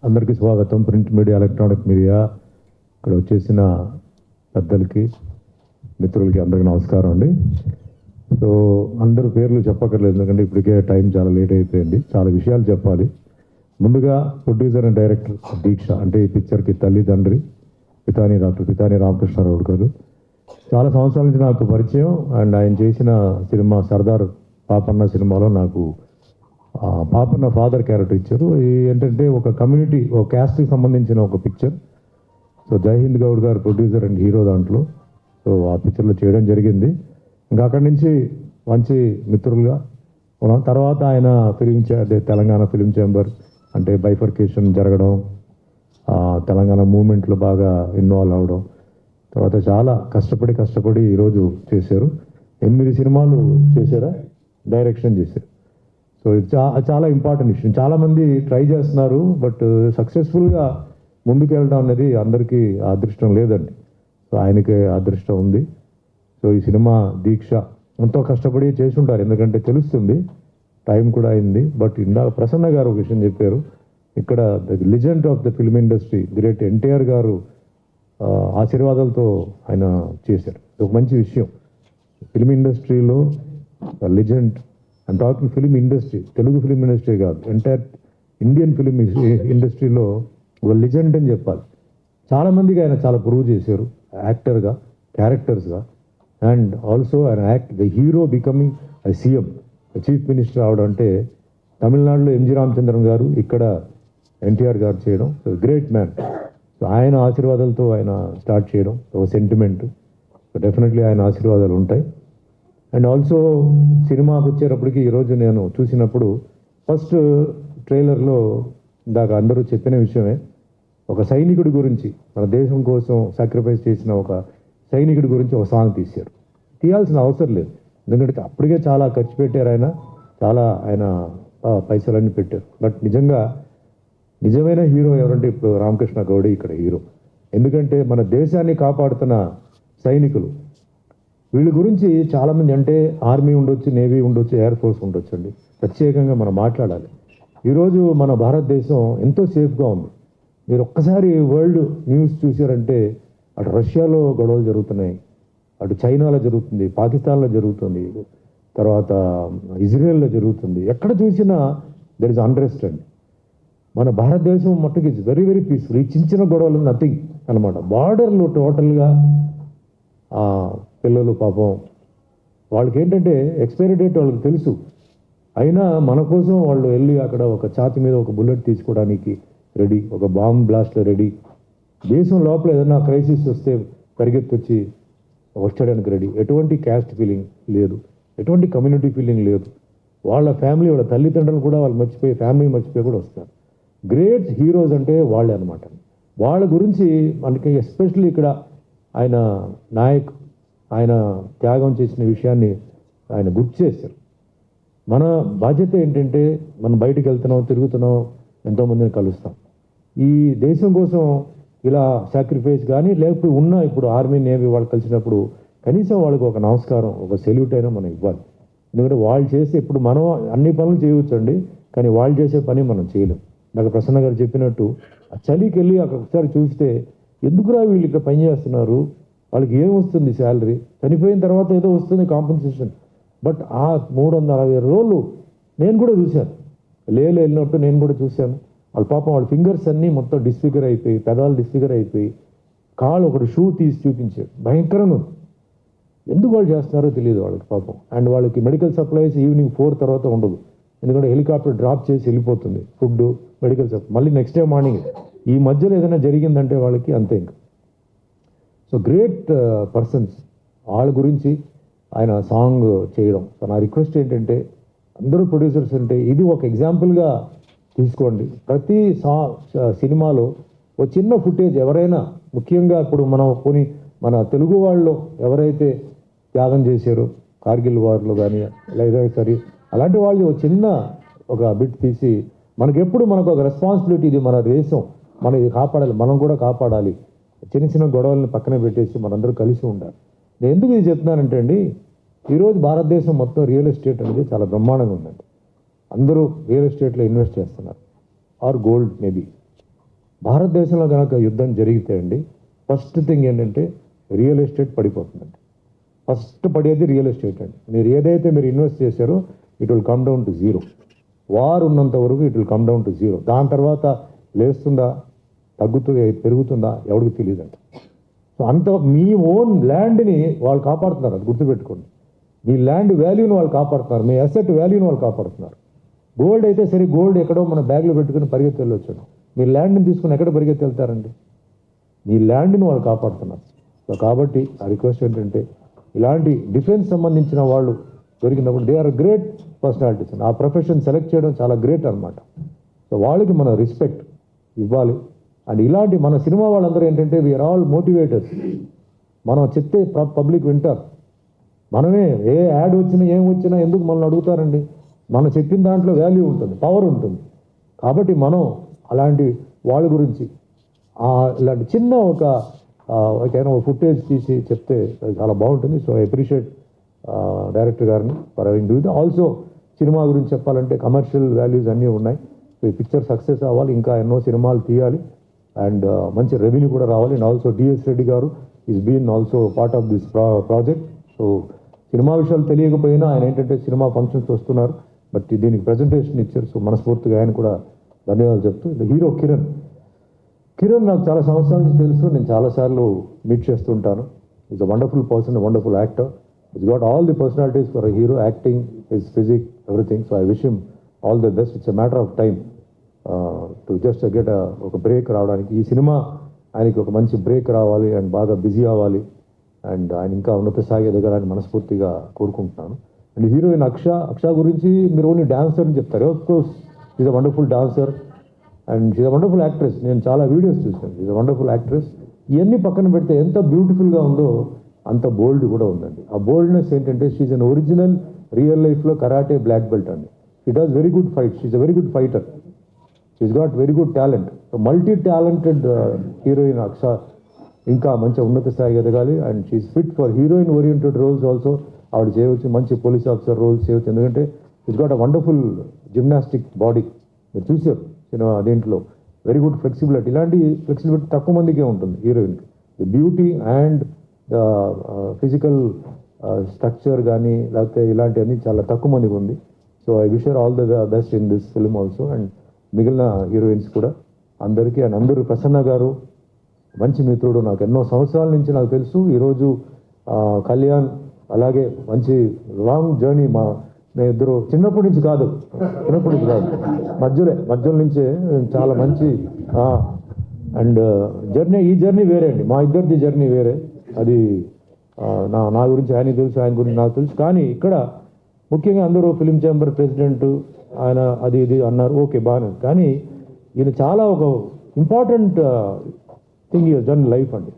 అందరికీ స్వాగతం. Print media, electronic media, ఇక్కడ వచ్చేసిన పెద్దలకి, మిత్రులకి అందరికీ నమస్కారం అండి. సో అందరూ పేర్లు చెప్పక్కర్లేదు, ఎందుకంటే ఇప్పటికే టైం చాలా లేట్ అయిపోయింది. చాలా విషయాలు చెప్పాలి. ముందుగా ప్రొడ్యూసర్ అండ్ డైరెక్టర్ దీక్ష, అంటే ఈ పిక్చర్కి తల్లి తండ్రి డాక్టర్ పితాని రామకృష్ణారావు గారు. చాలా సంవత్సరాల నుంచి నాకు పరిచయం. అండ్ ఆయన చేసిన సినిమా సర్దార్ పాపన్న సినిమాలో నాకు పాపన్న ఫాదర్ క్యారెక్టర్ ఇచ్చారు. ఏంటంటే ఒక కమ్యూనిటీ, ఒక క్యాస్ట్కి సంబంధించిన ఒక పిక్చర్. సో జైహింద్ గౌడ్ గారు ప్రొడ్యూసర్ అండ్ హీరో దాంట్లో. సో ఆ పిక్చర్లో చేయడం జరిగింది. ఇంకా అక్కడి నుంచి మంచి మిత్రులుగా ఉన్నాం. తర్వాత ఆయన అదే తెలంగాణ ఫిలిం ఛాంబర్ అంటే బైఫర్కేషన్ జరగడం, తెలంగాణ మూమెంట్లో బాగా ఇన్వాల్వ్ అవడం, తర్వాత చాలా కష్టపడి ఈరోజు చేశారు. 8 సినిమాలు చేశారా, డైరెక్షన్ చేశారు. సో ఇది చాలా ఇంపార్టెంట్ విషయం. చాలామంది ట్రై చేస్తున్నారు, బట్ సక్సెస్ఫుల్గా ముందుకు వెళ్ళడం అనేది అందరికీ అదృష్టం లేదండి. సో ఆయనకి అదృష్టం ఉంది. సో ఈ సినిమా దీక్ష ఎంతో కష్టపడి చేసి ఉంటారు, ఎందుకంటే తెలుస్తుంది, టైం కూడా అయింది. బట్ ఇందాక ప్రసన్న గారు ఒక విషయం చెప్పారు. ఇక్కడ the legend of the film industry great NTR గారు ఆశీర్వాదాలతో ఆయన చేశారు. ఒక మంచి విషయం. ఫిల్మ్ ఇండస్ట్రీలో legend, and talking film industry, Telugu film industry కాదు, ఎంటైర్ ఇండియన్ ఫిల్మ్ ఇండస్ట్రీలో ఒక లెజెండ్ అని చెప్పాలి. చాలామందికి ఆయన చాలా ప్రూవ్ చేశారు, యాక్టర్గా, క్యారెక్టర్స్గా. అండ్ ఆల్సో ఆయన the hero becoming CM, chief minister అవడం అంటే తమిళనాడులో ఎంజి రామచంద్రన్ గారు, ఇక్కడ ఎన్టీఆర్ గారు చేయడం. So great man. సో ఆయన ఆశీర్వాదాలతో ఆయన స్టార్ట్ చేయడం ఒక సెంటిమెంట్. సో డెఫినెట్లీ ఆయన ఆశీర్వాదాలు ఉంటాయి. అండ్ ఆల్సో సినిమాకి వచ్చేటప్పటికి ఈరోజు నేను చూసినప్పుడు ఫస్ట్ ట్రైలర్లో ఇందాక అందరూ చెప్పిన విషయమే, ఒక సైనికుడి గురించి, మన దేశం కోసం సాక్రిఫైస్ చేసిన ఒక సైనికుడి గురించి ఒక సాంగ్ తీశారు. తీయాల్సిన అవసరం లేదు, ఎందుకంటే అప్పటికే చాలా ఖర్చు పెట్టారు ఆయన, చాలా ఆయన పైసలన్నీ పెట్టారు. బట్ నిజమైన హీరో ఎవరంటే ఇప్పుడు రామకృష్ణ గౌడే ఇక్కడ హీరో. ఎందుకంటే మన దేశాన్ని కాపాడుతున్న సైనికులు, వీళ్ళ గురించి చాలామంది, అంటే ఆర్మీ ఉండొచ్చు, నేవీ ఉండొచ్చు, ఎయిర్ ఫోర్స్ ఉండొచ్చు అండి, ప్రత్యేకంగా మనం మాట్లాడాలి. ఈరోజు మన భారతదేశం ఎంతో సేఫ్గా ఉంది. మీరు ఒక్కసారి వరల్డ్ న్యూస్ చూసారంటే, అటు రష్యాలో గొడవలు జరుగుతున్నాయి, అటు చైనాలో జరుగుతుంది, పాకిస్తాన్లో జరుగుతుంది, తర్వాత ఇజ్రాయెల్లో జరుగుతుంది. ఎక్కడ చూసినా దెర్ ఇస్ అన్రెస్ట్ అండి. మన భారతదేశం మట్టుకు ఇట్స్ వెరీ వెరీ పీస్ఫుల్. ఈ చిన్న గొడవలు నథింగ్ అనమాట. బార్డర్లో టోటల్గా పిల్లలు పాపం, వాళ్ళకి ఏంటంటే ఎక్స్పైరీ డేట్ వాళ్ళకి తెలుసు, అయినా మన కోసం వాళ్ళు వెళ్ళి అక్కడ ఒక ఛాతి మీద ఒక బుల్లెట్ తీసుకోవడానికి రెడీ, ఒక బాంబ్ బ్లాస్ట్లో రెడీ. దేశం లోపల ఏదైనా క్రైసిస్ వస్తే పరిగెత్తొచ్చి వచ్చడానికి రెడీ. ఎటువంటి క్యాస్ట్ ఫీలింగ్ లేదు, ఎటువంటి కమ్యూనిటీ ఫీలింగ్ లేదు. వాళ్ళ ఫ్యామిలీ, వాళ్ళ తల్లిదండ్రులు కూడా వాళ్ళు మర్చిపోయి, ఫ్యామిలీ మర్చిపోయి కూడా వస్తారు. గ్రేట్ హీరోస్ అంటే వాళ్ళే అనమాట. వాళ్ళ గురించి మనకి ఎస్పెషల్లీ ఇక్కడ ఆయన నాయక్, ఆయన త్యాగం చేసిన విషయాన్ని ఆయన గుర్తు చేశారు. మన బాధ్యత ఏంటంటే, మనం బయటికి వెళ్తున్నాం, తిరుగుతున్నాం, ఎంతోమందిని కలుస్తాం. ఈ దేశం కోసం ఇలా సాక్రిఫైస్ కానీ, లేకపోతే ఇప్పుడు ఆర్మీ నేవీ వాళ్ళు కలిసినప్పుడు కనీసం వాళ్ళకి ఒక నమస్కారం, ఒక సెల్యూట్ అయినా మనం ఇవ్వాలి. ఎందుకంటే వాళ్ళు చేసే, ఇప్పుడు మనం అన్ని పనులు చేయవచ్చండి, కానీ వాళ్ళు చేసే పని మనం చేయలేం. నాకు ప్రసన్న గారు చెప్పినట్టు ఆ చలికి వెళ్ళి అక్కడ ఒకసారి చూస్తే, ఎందుకురా వీళ్ళు ఇక్కడ పని చేస్తున్నారు, వాళ్ళకి ఏం వస్తుంది శాలరీ, చనిపోయిన తర్వాత ఏదో వస్తుంది కాంపెన్సేషన్. బట్ ఆ 360 రోజులు నేను కూడా చూశాను, వెళ్ళినట్టు నేను కూడా చూశాను. వాళ్ళ పాపం వాళ్ళ ఫింగర్స్ అన్నీ మొత్తం డిస్ఫిగర్ అయిపోయి, పెదాలు డిస్ఫిగర్ అయిపోయి, కాళ్ళు ఒకటి షూ తీసి చూపించాడు, భయంకరంగా ఉంది. ఎందుకు వాళ్ళు చేస్తున్నారో తెలియదు వాళ్ళకి పాపం. అండ్ వాళ్ళకి మెడికల్ సప్లైస్ ఈవినింగ్ 4 తర్వాత ఉండదు, ఎందుకంటే హెలికాప్టర్ డ్రాప్ చేసి వెళ్ళిపోతుంది, ఫుడ్, మెడికల్ సప్లై మళ్ళీ నెక్స్ట్ డే మార్నింగ్. ఈ మధ్యలో ఏదైనా జరిగిందంటే వాళ్ళకి అంతే ఇంకా. సో గ్రేట్ పర్సన్స్, వాళ్ళ గురించి ఆయన సాంగ్ చేయడం. సో నా రిక్వెస్ట్ ఏంటంటే, అందరూ ప్రొడ్యూసర్స్ అంటే ఇది ఒక ఎగ్జాంపుల్గా తీసుకోండి. ప్రతి సినిమాలో ఒక చిన్న ఫుటేజ్, ఎవరైనా ముఖ్యంగా ఇప్పుడు మన తెలుగు వాళ్ళు ఎవరైతే త్యాగం చేశారో కార్గిల్ వార్లో కానీ, లేదా సరే అలాంటి వాళ్ళు ఒక బిట్ తీసి, మనకు ఒక రెస్పాన్సిబిలిటీ, ఇది మన దేశం, మనం ఇది కాపాడాలి, మనం కూడా కాపాడాలి. చిన్న గొడవలను పక్కన పెట్టేసి మనందరూ కలిసి ఉండాలి. నేను ఎందుకు ఇది చెప్తున్నానంటే అండి, ఈరోజు భారతదేశం మొత్తం రియల్ ఎస్టేట్ అనేది చాలా బ్రహ్మాండంగా ఉందండి. అందరూ రియల్ ఎస్టేట్లో ఇన్వెస్ట్ చేస్తున్నారు, ఆర్ గోల్డ్ మేబీ. భారతదేశంలో కనుక యుద్ధం జరిగితే అండి ఫస్ట్ థింగ్ ఏంటంటే రియల్ ఎస్టేట్ పడిపోతుందండి. ఫస్ట్ పడేది రియల్ ఎస్టేట్ అండి. మీరు ఏదైతే మీరు ఇన్వెస్ట్ చేశారో it will come down to zero. War ఉన్నంత వరకు it will come down to zero. దాని తర్వాత లేస్తుందా, తగ్గుతుందా, పెరుగుతుందా ఎవరికి తెలియదండి. సో అంత మీ ఓన్ ల్యాండ్ని వాళ్ళు కాపాడుతున్నారు, అది గుర్తుపెట్టుకోండి. మీ ల్యాండ్ వాల్యూని వాళ్ళు కాపాడుతున్నారు, మీ అసెట్ వాల్యూని వాళ్ళు కాపాడుతున్నారు. గోల్డ్ అయితే సరే, గోల్డ్ ఎక్కడో మన బ్యాగ్లో పెట్టుకుని పరిగెత్తి వెళ్ళొచ్చాడు. మీ ల్యాండ్ని తీసుకుని ఎక్కడ పరిగెత్తి వెళ్తారండి? మీ ల్యాండ్ని వాళ్ళు కాపాడుతున్నారు. సో కాబట్టి ఆ రిక్వెస్ట్ ఏంటంటే ఇలాంటి డిఫెన్స్ సంబంధించిన వాళ్ళు దొరికినప్పుడు దే ఆర్ గ్రేట్ పర్సనాలిటీస్. ఆ ప్రొఫెషన్ సెలెక్ట్ చేయడం చాలా గ్రేట్ అనమాట. సో వాళ్ళకి మనం రెస్పెక్ట్ ఇవ్వాలి. అండ్ ఇలాంటి మన సినిమా వాళ్ళందరూ ఏంటంటే వీఆర్ ఆల్ మోటివేటర్స్. మనం చెప్తే పబ్లిక్ వింటారు. మనమే ఏ యాడ్ వచ్చినా ఏం వచ్చినా ఎందుకు మనల్ని అడుగుతారండి? మనం చెప్పిన దాంట్లో వాల్యూ ఉంటుంది, పవర్ ఉంటుంది. కాబట్టి మనం అలాంటి వాళ్ళ గురించి ఇలాంటి చిన్న ఒక ఫుటేజ్ తీసి చెప్తే చాలా బాగుంటుంది. సో ఐ అప్రిషియేట్ డైరెక్టర్ గారిని for having do it. Also cinema గురించి చెప్పాలంటే కమర్షియల్ వాల్యూస్ అన్నీ ఉన్నాయి. సో ఈ పిక్చర్ సక్సెస్ అవ్వాలి, ఇంకా ఎన్నో సినిమాలు తీయాలి అండ్ మంచి రెవెన్యూ కూడా రావాలి. And also D S Reddy garu is been also part of this project. So cinema విషయాలు తెలియకపోయినా ఆయన ఏంటంటే సినిమా ఫంక్షన్స్ వస్తున్నారు, బట్ దీనికి ప్రజెంటేషన్ ఇచ్చారు. సో మనస్ఫూర్తిగా ఆయన కూడా ధన్యవాదాలు చెప్తూ, హీరో కిరణ్ నాకు చాలా సంవత్సరాల నుంచి తెలుసు. నేను చాలాసార్లు మీట్ చేస్తుంటాను. Is a wonderful person, wonderful actor. It's got all the personalities for a hero, acting, his physique, everything. So I wish him all the best. It's a matter of time to just get ఒక break రావడానికి. ఈ cinema ఆయనకి ఒక మంచి break రావాలి and బాగా busy అవ్వాలి and ఆయన ఇంకా ఉన్నత స్థాయి ఎదగాలని మనస్ఫూర్తిగా కోరుకుంటున్నాను. అండ్ హీరోయిన్ అక్ష గురించి మీరు ఓన్లీ డాన్సర్ అని చెప్తారు. Of course is a wonderful dancer and she's a wonderful actress. నేను చాలా వీడియోస్ చూసాను. She's a wonderful actress. ఇవన్నీ పక్కన పెడితే ఎంత బ్యూటిఫుల్గా ఉందో అంత బోల్డ్ కూడా ఉందండి. ఆ బోల్డ్నెస్ ఏంటంటే షీజ్ అన్ ఒరిజినల్ రియల్ లైఫ్లో కరాటే బ్లాక్ బెల్ట్ అండి. She does very good fight. She's a very good fighter. She's got very good talent. So multi talented heroine Aksha ఇంకా మంచి ఉన్నత స్థాయికి ఎదగాలి. And she's fit for heroine oriented roles also. ఆవిడ చేయవచ్చు, మంచి పోలీస్ ఆఫీసర్ రోల్స్ చేయవచ్చు. ఎందుకంటే she's got a wonderful gymnastic body. మీరు చూసారు సినిమా దీంట్లో. Very good flexibility. ఇలాంటి ఫ్లెక్సిబిలిటీ తక్కువ మందికే ఉంటుంది హీరోయిన్కి. The beauty and the physical structure కానీ లేకపోతే ఇలాంటివన్నీ చాలా తక్కువ మందికి ఉంది. So I wish all the best in this film also. And మిగిలిన హీరోయిన్స్ కూడా అందరికీ. అండ్ అందరూ ప్రసన్న గారు మంచి మిత్రుడు, నాకు ఎన్నో సంవత్సరాల నుంచి నాకు తెలుసు. ఈరోజు కళ్యాణ్ అలాగే మంచి లాంగ్ జర్నీ. నేను ఇద్దరు చిన్నప్పటి నుంచి కాదు మధ్యలో నుంచే చాలా మంచి అండ్ ఈ జర్నీ వేరే అండి. మా ఇద్దరిది జర్నీ వేరే. అది నా గురించి ఆయన తెలుసు, ఆయన గురించి నాకు తెలుసు. కానీ ఇక్కడ ముఖ్యంగా అందరూ ఫిలిం ఛాంబర్ ప్రెసిడెంట్ ఆయన అది ఇది అన్నారు, ఓకే బాగానే. కానీ ఈయన చాలా ఒక important thing is done life అండి.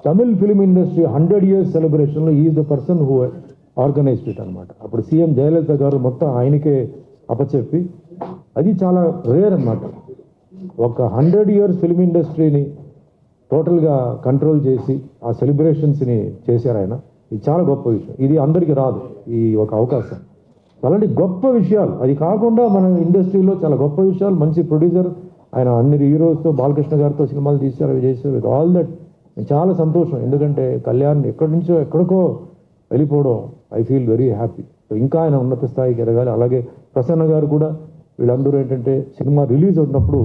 తమిళ్ ఫిలిం ఇండస్ట్రీ 100 years సెలబ్రేషన్లో is the person who organised it అనమాట. అప్పుడు సీఎం జయలలిత గారు మొత్తం ఆయనకే అప్పచెప్పి, అది చాలా రేర్ అనమాట. ఒక 100 years ఫిలిం ఇండస్ట్రీని టోటల్గా కంట్రోల్ చేసి ఆ సెలబ్రేషన్స్ని చేశారు ఆయన. ఇది చాలా గొప్ప విషయం. ఇది అందరికీ రాదు ఈ ఒక అవకాశం. అలాంటి గొప్ప విషయాలు, అది కాకుండా మన ఇండస్ట్రీలో చాలా గొప్ప విషయాలు. మంచి ప్రొడ్యూసర్ ఆయన, అన్ని హీరోస్తో బాలకృష్ణ గారితో సినిమాలు తీశారు, అవి చేశారు. విత్ ఆల్ దట్ చాలా సంతోషం. ఎందుకంటే కళ్యాణ్ ఎక్కడి నుంచో ఎక్కడికో వెళ్ళిపోవడం ఐ ఫీల్ వెరీ హ్యాపీ. ఇంకా ఆయన ఉన్నత స్థాయికి ఎదగాలి. అలాగే ప్రసన్న గారు కూడా, వీళ్ళందరూ ఏంటంటే సినిమా రిలీజ్ అవుతున్నప్పుడు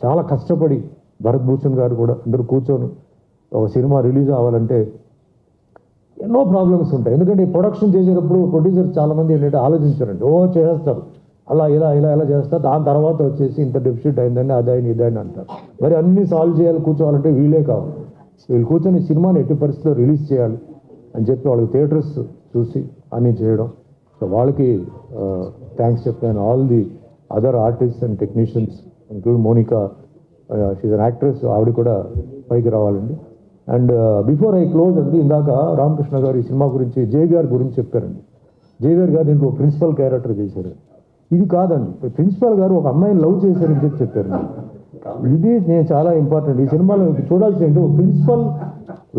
చాలా కష్టపడి, భరత్ భూషణ్ గారు కూడా అందరూ కూర్చొని ఒక సినిమా రిలీజ్ అవ్వాలంటే ఎన్నో ప్రాబ్లమ్స్ ఉంటాయి. ఎందుకంటే ప్రొడక్షన్ చేసేటప్పుడు ప్రొడ్యూసర్ చాలామంది ఏంటంటే ఆలోచించారంటే చేస్తారు, అలా ఇలా చేస్తారు. దాని తర్వాత వచ్చేసి ఇంత డెఫిసిట్ అయిందని అదైంది ఇదైంది అంటారు. మరి అన్నీ సాల్వ్ చేయాలి, కూర్చోవాలంటే వీళ్ళే కావాలి. వీళ్ళు కూర్చొని సినిమాని ఎట్టి పరిస్థితిలో రిలీజ్ చేయాలి అని చెప్పి వాళ్ళకి థియేటర్స్ చూసి అన్నీ చేయడం. సో వాళ్ళకి థ్యాంక్స్ చెప్తాను. All the other artist and technicians include Monica, she's an actress. ఆవిడ కూడా పైకి రావాలండి. అండ్ బిఫోర్ ఐ క్లోజ్ అండి, ఇందాక రామకృష్ణ గారు ఈ సినిమా గురించి జేవిఆర్ గురించి చెప్పారండి. జేవిఆర్ గారు దీంట్లో ప్రిన్సిపల్ క్యారెక్టర్ చేశారు. ఇది కాదండి, ప్రిన్సిపల్ గారు ఒక అమ్మాయిని లవ్ చేశారని చెప్పి చెప్పారు. ఇది నేను చాలా ఇంపార్టెంట్. ఈ సినిమాలో చూడాల్సి ఏంటో, ప్రిన్సిపల్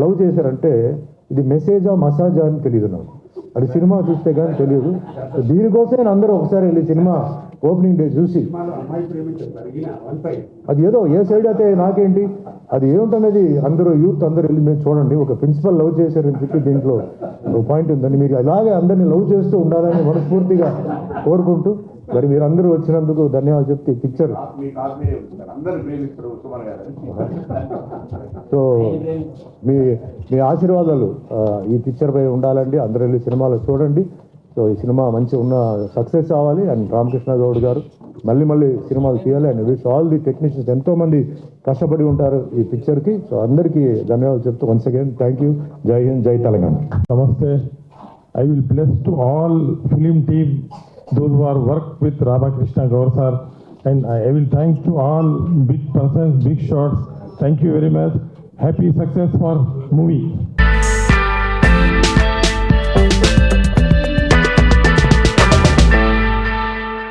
లవ్ చేశారంటే ఇది మెసేజా మసాజా అని తెలియదు నాకు. అది సినిమా చూస్తే కానీ తెలియదు. సో దీనికోసం నేను అందరూ ఒకసారి వెళ్ళి సినిమా ఓపెనింగ్ డే చూసి అది ఏదో ఏ సైడ్ అయితే నాకేంటి అది ఏమిటనేది అందరూ యూత్ అందరూ వెళ్ళి మీరు చూడండి. ఒక ప్రిన్సిపల్ లవ్ చేశారని చెప్పి దీంట్లో ఒక పాయింట్ ఉందండి. మీరు అలాగే అందరినీ లవ్ చేస్తూ ఉండాలని మనస్ఫూర్తిగా కోరుకుంటూ మరి మీరు అందరూ వచ్చినందుకు ధన్యవాదాలు చెప్తే పిక్చర్ సో మీ మీ ఆశీర్వాదాలు ఈ పిక్చర్ పై ఉండాలండి. అందరూ వెళ్ళి సినిమాలో చూడండి. సో ఈ సినిమా మంచి ఉన్న సక్సెస్ అవ్వాలి. అండ్ రామకృష్ణ గౌడ్ గారు మళ్ళీ సినిమాలు తీయాలి. And wish all the technicians ఎంతోమంది కష్టపడి ఉంటారు ఈ పిక్చర్కి. సో అందరికీ ధన్యవాదాలు చెప్తూ వన్స్ అగైన్ థ్యాంక్ యూ. జై హింద్, జై Telangana. Namaste. I will bless to all film team, those who are worked with Ramakrishna Gaur sir, and I will thank to all big persons, big shots. Thank you very much. Happy success for movie.